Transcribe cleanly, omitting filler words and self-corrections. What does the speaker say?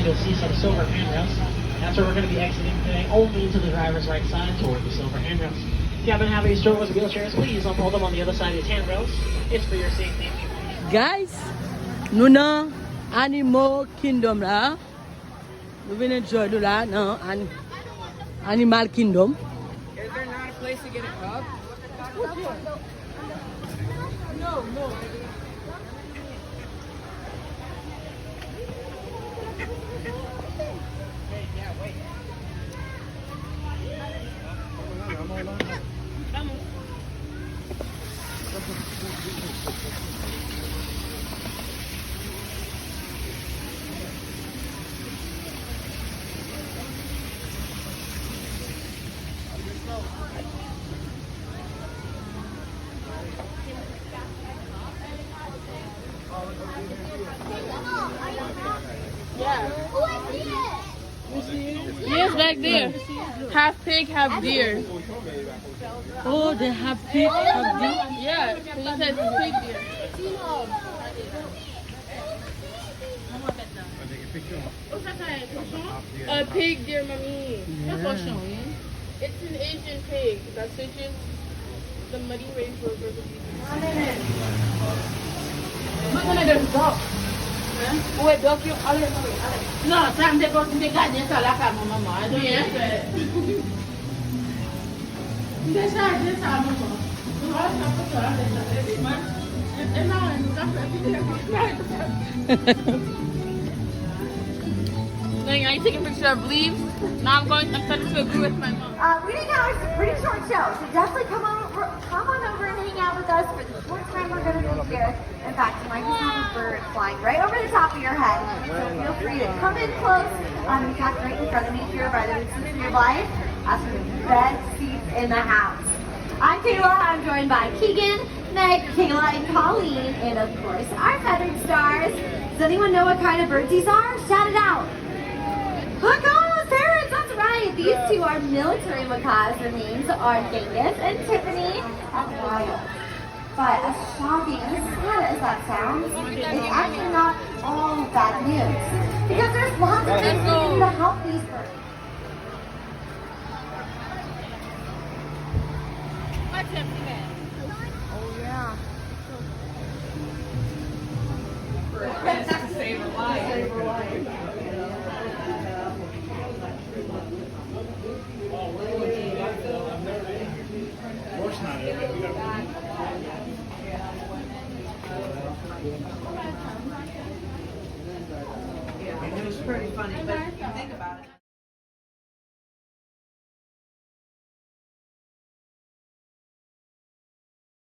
side, you'll see some silver handrails. That's where we're going to be exiting today, only to the driver's right side toward the silver handrails. If you happen to have any strollers or wheelchairs, please unfold them on the other side of these handrails. It's for your safety. Guys, nous dans Animal Kingdom là. Nous venons enjoy de là, non, Animal Kingdom. Is there not a place to get a cup? No. Yes, back there. Half pig, half deer. Oh, they have pig, have deer. Yeah, because it says pig deer. A pig deer, mommy. It's an Asian pig. That's Asian. The muddy range rover. Look at the dog. Wait, dog, you no, Sam, they go to the garden, so like I'm mama. I don't know. This is mama. Are you taking a picture of leaves? Now I'm starting to agree with my mom. Reading hours is a pretty short show, so definitely come on over and hang out with us for the short time we're going to be here. In fact, you might just have a bird flying right over the top of your head, so feel free to come in close. In fact, right in front of me here by the seats of your life, as for the best seats in the house. I'm Kayla. I'm joined by Keegan, Meg, Kayla, and Colleen, and of course our feathered stars. Does anyone know what kind of birds these are? Shout it out. Macaws, parrots, that's right. These two are military macaws. Their names are Genghis and Tiffany and Wild. But as shocking and as sad as that sounds, it's actually not all bad news. Because there's lots of things we can do to help these birds. Oh, yeah. Save a life. Save a life. It was pretty funny, but think about it.